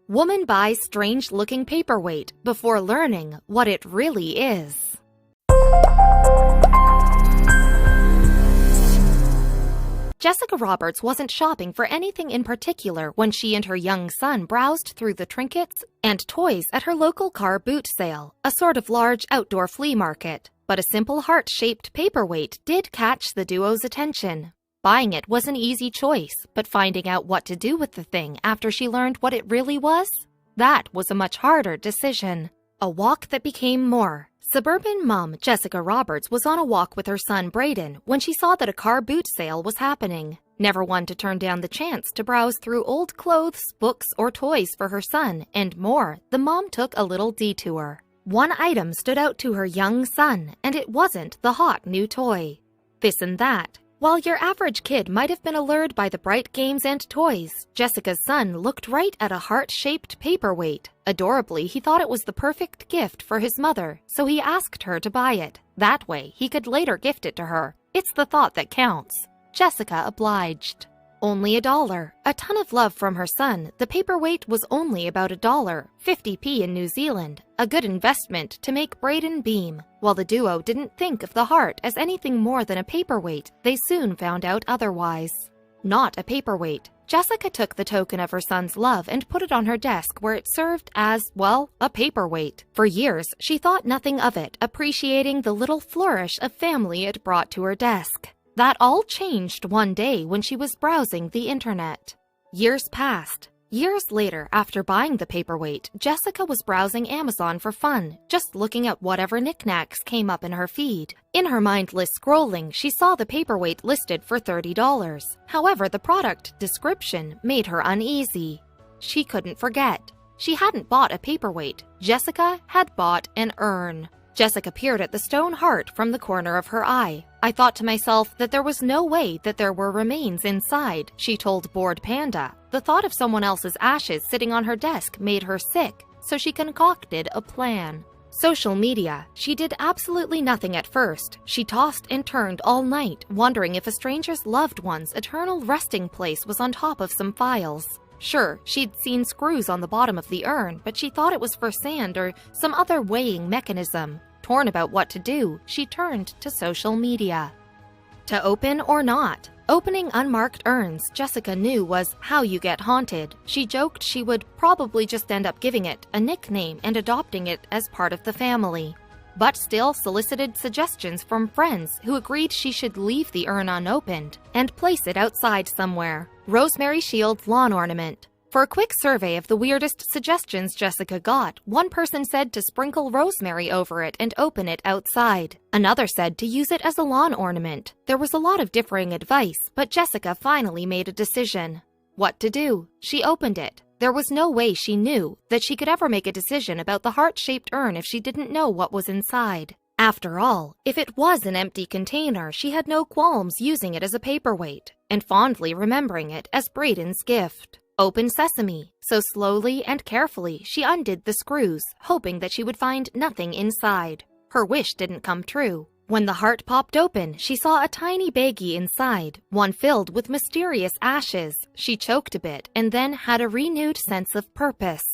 Woman buys strange-looking paperweight before learning what it really is. Jessica Roberts wasn't shopping for anything in particular when she and her young son browsed through the trinkets and toys at her local car boot sale, a sort of large outdoor flea market. But a simple heart-shaped paperweight did catch the duo's attention. Buying it was an easy choice, but finding out what to do with the thing after she learned what it really was? That was a much harder decision. A walk that became more. Suburban mom Jessica Roberts was on a walk with her son Braden when she saw that a car boot sale was happening. Never one to turn down the chance to browse through old clothes, books, or toys for her son, and more, the mom took a little detour. One item stood out to her young son, and it wasn't the hot new toy. This and that. While your average kid might have been allured by the bright games and toys, Jessica's son looked right at a heart-shaped paperweight. Adorably, he thought it was the perfect gift for his mother, so he asked her to buy it. That way, he could later gift it to her. It's the thought that counts. Jessica obliged. Only $1. A ton of love from her son, the paperweight was only about $1, 50p in New Zealand. A good investment to make Braden beam. While the duo didn't think of the heart as anything more than a paperweight, they soon found out otherwise. Not a paperweight. Jessica took the token of her son's love and put it on her desk where it served as, well, a paperweight. For years, she thought nothing of it, appreciating the little flourish of family it brought to her desk. That all changed one day when she was browsing the internet. Years passed. Years later, after buying the paperweight, Jessica was browsing Amazon for fun, just looking at whatever knickknacks came up in her feed. In her mindless scrolling, she saw the paperweight listed for $30. However, the product description made her uneasy. She couldn't forget. She hadn't bought a paperweight. Jessica had bought an urn. Jessica peered at the stone heart from the corner of her eye. I thought to myself that there was no way that there were remains inside, she told Bored Panda. The thought of someone else's ashes sitting on her desk made her sick, so she concocted a plan. Social media. She did absolutely nothing at first. She tossed and turned all night, wondering if a stranger's loved one's eternal resting place was on top of some files. Sure, she'd seen screws on the bottom of the urn, but she thought it was for sand or some other weighing mechanism. Torn about what to do, she turned to social media. To open or not? Opening unmarked urns, Jessica knew, was how you get haunted. She joked she would probably just end up giving it a nickname and adopting it as part of the family. But still solicited suggestions from friends who agreed she should leave the urn unopened and place it outside somewhere. Rosemary Shield lawn ornament. For a quick survey of the weirdest suggestions Jessica got, one person said to sprinkle rosemary over it and open it outside. Another said to use it as a lawn ornament. There was a lot of differing advice, but Jessica finally made a decision. What to do? She opened it. There was no way she knew that she could ever make a decision about the heart-shaped urn if she didn't know what was inside. After all, if it was an empty container, she had no qualms using it as a paperweight, and fondly remembering it as Braden's gift. Open sesame. So slowly and carefully, she undid the screws, hoping that she would find nothing inside. Her wish didn't come true. When the heart popped open, she saw a tiny baggie inside, one filled with mysterious ashes. She choked a bit and then had a renewed sense of purpose.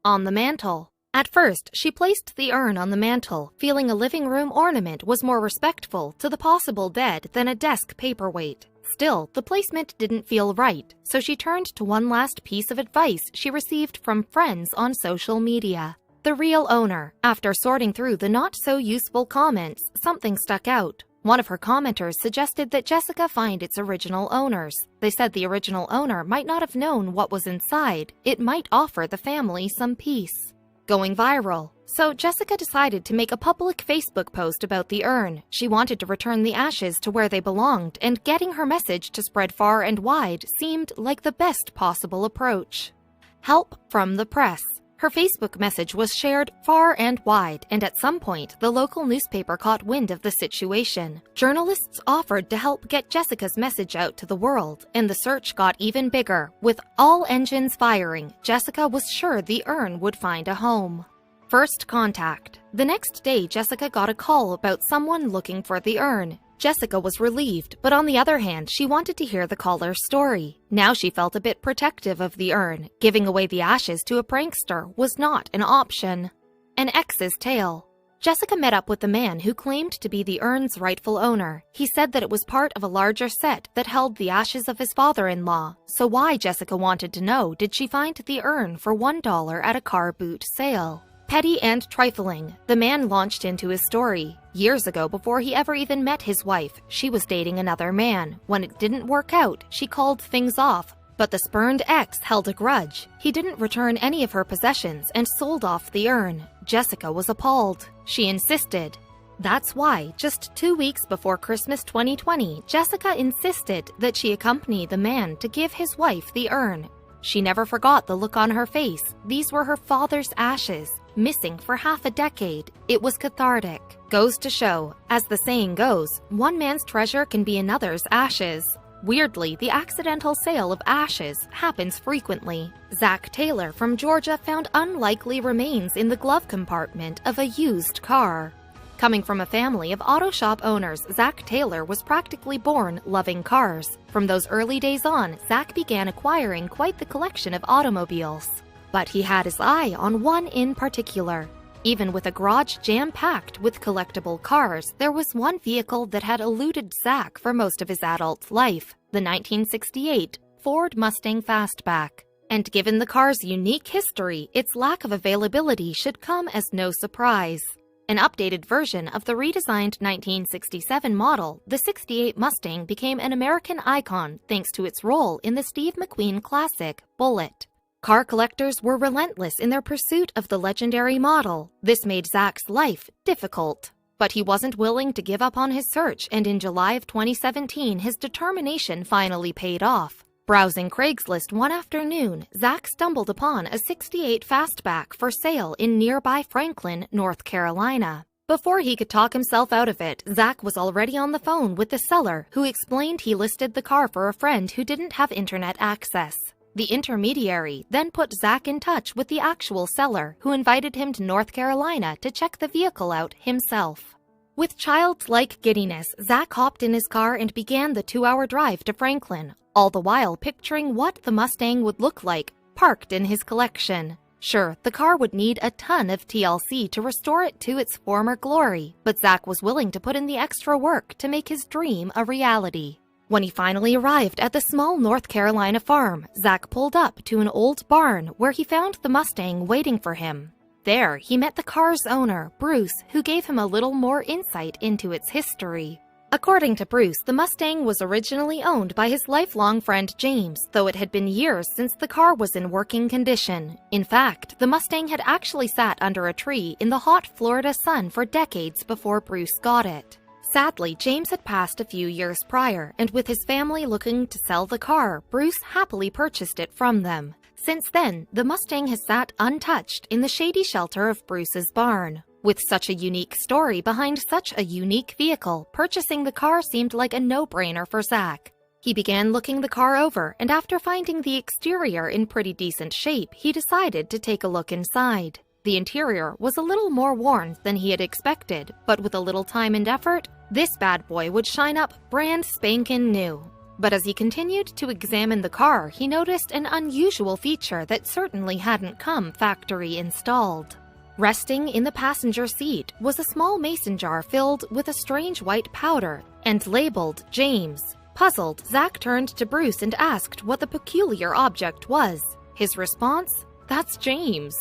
On the mantel. At first, she placed the urn on the mantel, feeling a living room ornament was more respectful to the possible dead than a desk paperweight. Still, the placement didn't feel right, so she turned to one last piece of advice she received from friends on social media. The real owner. After sorting through the not-so-useful comments, something stuck out. One of her commenters suggested that Jessica find its original owners. They said the original owner might not have known what was inside. It might offer the family some peace. Going viral. So Jessica decided to make a public Facebook post about the urn. She wanted to return the ashes to where they belonged, and getting her message to spread far and wide seemed like the best possible approach. Help from the press. Her Facebook message was shared far and wide, and at some point, the local newspaper caught wind of the situation. Journalists offered to help get Jessica's message out to the world, and the search got even bigger. With all engines firing, Jessica was sure the urn would find a home. First contact. The next day, Jessica got a call about someone looking for the urn. Jessica was relieved, but on the other hand, she wanted to hear the caller's story. Now she felt a bit protective of the urn. Giving away the ashes to a prankster was not an option. An ex's tale. Jessica met up with the man who claimed to be the urn's rightful owner. He said that it was part of a larger set that held the ashes of his father-in-law. So why, Jessica wanted to know, did she find the urn for $1 at a car boot sale? Petty and trifling, the man launched into his story. Years ago, before he ever even met his wife, she was dating another man. When it didn't work out, she called things off. But the spurned ex held a grudge. He didn't return any of her possessions and sold off the urn. Jessica was appalled. She insisted. That's why, just 2 weeks before Christmas 2020, Jessica insisted that she accompany the man to give his wife the urn. She never forgot the look on her face. These were her father's ashes. Missing for half a decade, it was cathartic. Goes to show, as the saying goes, one man's treasure can be another's ashes. Weirdly, the accidental sale of ashes happens frequently. Zach Taylor from Georgia found unlikely remains in the glove compartment of a used car. Coming from a family of auto shop owners, Zach Taylor was practically born loving cars. From those early days on, Zach began acquiring quite the collection of automobiles. But he had his eye on one in particular. Even with a garage jam-packed with collectible cars, there was one vehicle that had eluded Zach for most of his adult life, the 1968 Ford Mustang Fastback. And given the car's unique history, its lack of availability should come as no surprise. An updated version of the redesigned 1967 model, the 68 Mustang became an American icon thanks to its role in the Steve McQueen classic, Bullitt. Car collectors were relentless in their pursuit of the legendary model. This made Zach's life difficult. But he wasn't willing to give up on his search, and in July of 2017, his determination finally paid off. Browsing Craigslist one afternoon, Zach stumbled upon a 68 Fastback for sale in nearby Franklin, North Carolina. Before he could talk himself out of it, Zach was already on the phone with the seller, who explained he listed the car for a friend who didn't have internet access. The intermediary then put Zach in touch with the actual seller, who invited him to North Carolina to check the vehicle out himself. With childlike giddiness, Zach hopped in his car and began the 2-hour drive to Franklin, all the while picturing what the Mustang would look like, parked in his collection. Sure, the car would need a ton of TLC to restore it to its former glory, but Zach was willing to put in the extra work to make his dream a reality. When he finally arrived at the small North Carolina farm, Zach pulled up to an old barn where he found the Mustang waiting for him. There, he met the car's owner, Bruce, who gave him a little more insight into its history. According to Bruce, the Mustang was originally owned by his lifelong friend James, though it had been years since the car was in working condition. In fact, the Mustang had actually sat under a tree in the hot Florida sun for decades before Bruce got it. Sadly, James had passed a few years prior, and with his family looking to sell the car, Bruce happily purchased it from them. Since then, the Mustang has sat untouched in the shady shelter of Bruce's barn. With such a unique story behind such a unique vehicle, purchasing the car seemed like a no-brainer for Zach. He began looking the car over, and after finding the exterior in pretty decent shape, he decided to take a look inside. The interior was a little more worn than he had expected, but with a little time and effort, this bad boy would shine up brand spankin' new. But as he continued to examine the car, he noticed an unusual feature that certainly hadn't come factory installed. Resting in the passenger seat was a small mason jar filled with a strange white powder and labeled James. Puzzled, Zach turned to Bruce and asked what the peculiar object was. His response? "That's James."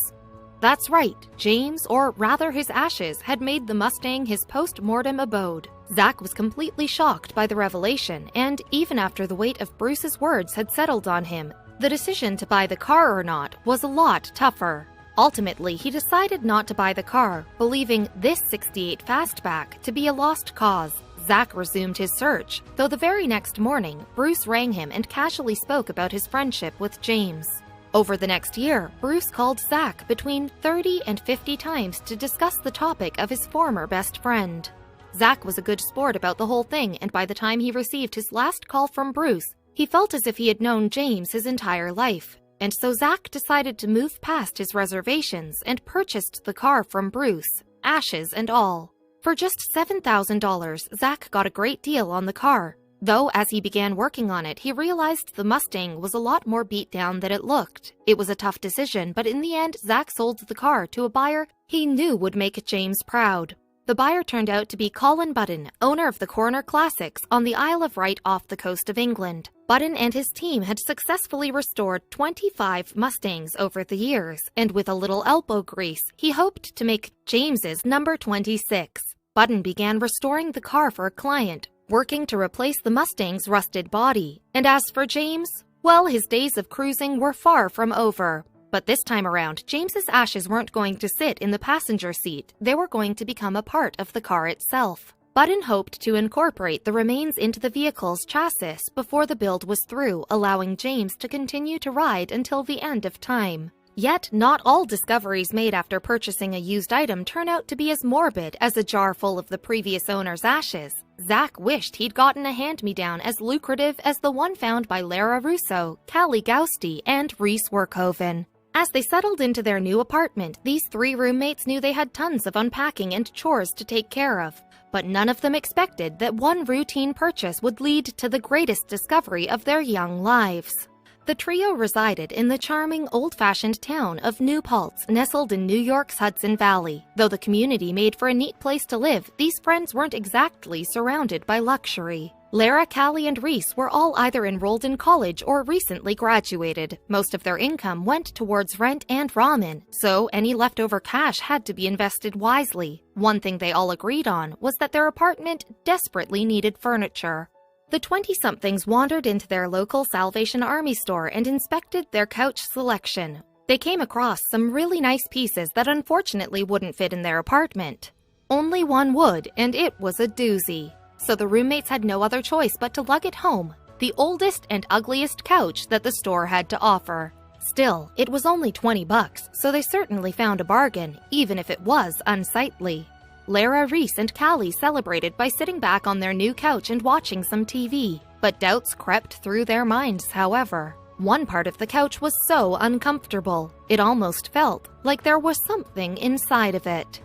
That's right, James, or rather his ashes, had made the Mustang his post-mortem abode. Zach was completely shocked by the revelation, and even after the weight of Bruce's words had settled on him, the decision to buy the car or not was a lot tougher. Ultimately, he decided not to buy the car, believing this 68 Fastback to be a lost cause. Zach resumed his search, though the very next morning, Bruce rang him and casually spoke about his friendship with James. Over the next year, Bruce called Zach between 30 and 50 times to discuss the topic of his former best friend. Zach was a good sport about the whole thing, and by the time he received his last call from Bruce, he felt as if he had known James his entire life. And so Zach decided to move past his reservations and purchased the car from Bruce, ashes and all. For just $7,000, Zach got a great deal on the car. Though as he began working on it, he realized the Mustang was a lot more beat down than it looked. It was a tough decision, but in the end, Zach sold the car to a buyer he knew would make James proud. The buyer turned out to be Colin Budden, owner of the Corner Classics on the Isle of Wight off the coast of England. Budden and his team had successfully restored 25 Mustangs over the years, and with a little elbow grease, he hoped to make James's number 26. Budden began restoring the car for a client, working to replace the Mustang's rusted body. And as for James, well, his days of cruising were far from over. But this time around, James's ashes weren't going to sit in the passenger seat. They were going to become a part of the car itself. Budden hoped to incorporate the remains into the vehicle's chassis before the build was through, allowing James to continue to ride until the end of time. Yet, not all discoveries made after purchasing a used item turn out to be as morbid as a jar full of the previous owner's ashes. Zach wished he'd gotten a hand-me-down as lucrative as the one found by Lara Russo, Callie Gousty, and Reese Workhoven. As they settled into their new apartment, these three roommates knew they had tons of unpacking and chores to take care of. But none of them expected that one routine purchase would lead to the greatest discovery of their young lives. The trio resided in the charming, old-fashioned town of New Paltz, nestled in New York's Hudson Valley. Though the community made for a neat place to live, these friends weren't exactly surrounded by luxury. Lara, Callie, and Reese were all either enrolled in college or recently graduated. Most of their income went towards rent and ramen, so any leftover cash had to be invested wisely. One thing they all agreed on was that their apartment desperately needed furniture. The 20-somethings wandered into their local Salvation Army store and inspected their couch selection. They came across some really nice pieces that unfortunately wouldn't fit in their apartment. Only one would, and it was a doozy. So the roommates had no other choice but to lug it home, the oldest and ugliest couch that the store had to offer. Still, it was only $20, so they certainly found a bargain, even if it was unsightly. Lara, Reese, and Callie celebrated by sitting back on their new couch and watching some TV. But doubts crept through their minds, however. One part of the couch was so uncomfortable, it almost felt like there was something inside of it.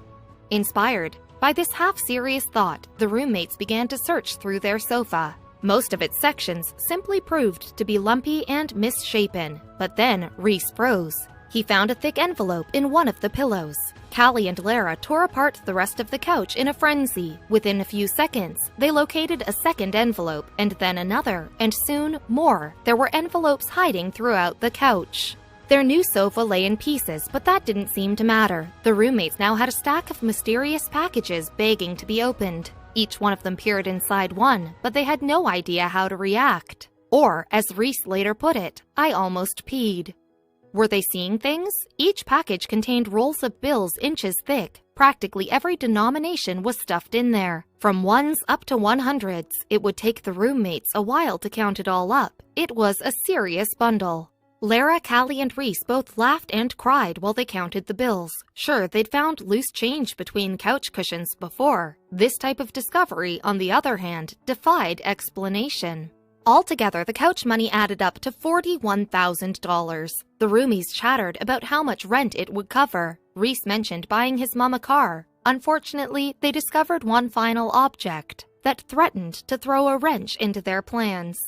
Inspired by this half-serious thought, the roommates began to search through their sofa. Most of its sections simply proved to be lumpy and misshapen. But then Reese froze. He found a thick envelope in one of the pillows. Callie and Lara tore apart the rest of the couch in a frenzy. Within a few seconds, they located a second envelope, and then another, and soon more. There were envelopes hiding throughout the couch. Their new sofa lay in pieces, but that didn't seem to matter. The roommates now had a stack of mysterious packages begging to be opened. Each one of them peered inside one, but they had no idea how to react. Or, as Reese later put it, I almost peed. Were they seeing things? Each package contained rolls of bills inches thick. Practically every denomination was stuffed in there. From ones up to 100s, it would take the roommates a while to count it all up. It was a serious bundle. Lara, Callie, and Reese both laughed and cried while they counted the bills. Sure, they'd found loose change between couch cushions before. This type of discovery, on the other hand, defied explanation. Altogether, the couch money added up to $41,000. The roomies chattered about how much rent it would cover. Reese mentioned buying his mom a car. Unfortunately, they discovered one final object that threatened to throw a wrench into their plans.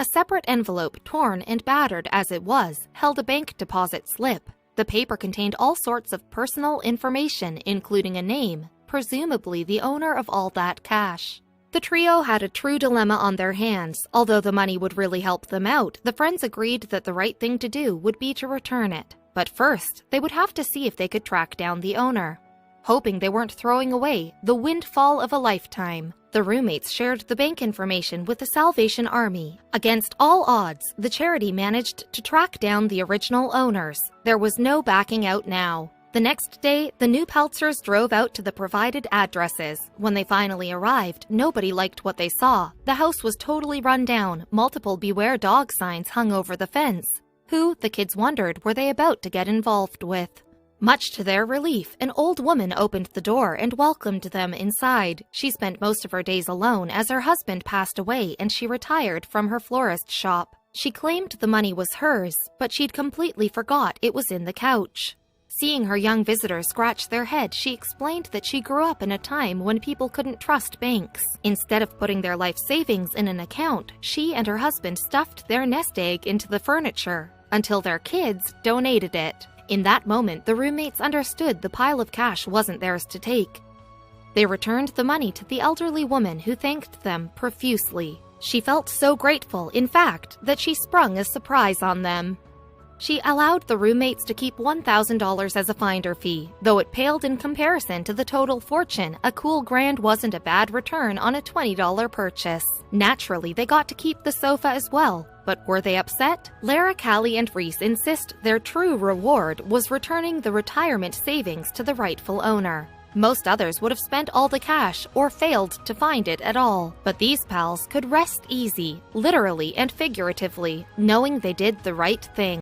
A separate envelope, torn and battered as it was, held a bank deposit slip. The paper contained all sorts of personal information, including a name, presumably the owner of all that cash. The trio had a true dilemma on their hands. Although the money would really help them out, the friends agreed that the right thing to do would be to return it. But first, they would have to see if they could track down the owner. Hoping they weren't throwing away the windfall of a lifetime, the roommates shared the bank information with the Salvation Army. Against all odds, the charity managed to track down the original owners. There was no backing out now. The next day, the new Peltzers drove out to the provided addresses. When they finally arrived, nobody liked what they saw. The house was totally run down, multiple beware dog signs hung over the fence. Who, the kids wondered, were they about to get involved with? Much to their relief, an old woman opened the door and welcomed them inside. She spent most of her days alone as her husband passed away and she retired from her florist shop. She claimed the money was hers, but she'd completely forgot it was in the couch. Seeing her young visitor scratch their head, she explained that she grew up in a time when people couldn't trust banks. Instead of putting their life savings in an account, she and her husband stuffed their nest egg into the furniture until their kids donated it. In that moment, the roommates understood the pile of cash wasn't theirs to take. They returned the money to the elderly woman, who thanked them profusely. She felt so grateful, in fact, that she sprung a surprise on them. She allowed the roommates to keep $1,000 as a finder fee. Though it paled in comparison to the total fortune, a cool grand wasn't a bad return on a $20 purchase. Naturally, they got to keep the sofa as well. But were they upset? Lara, Callie, and Reese insist their true reward was returning the retirement savings to the rightful owner. Most others would have spent all the cash or failed to find it at all. But these pals could rest easy, literally and figuratively, knowing they did the right thing.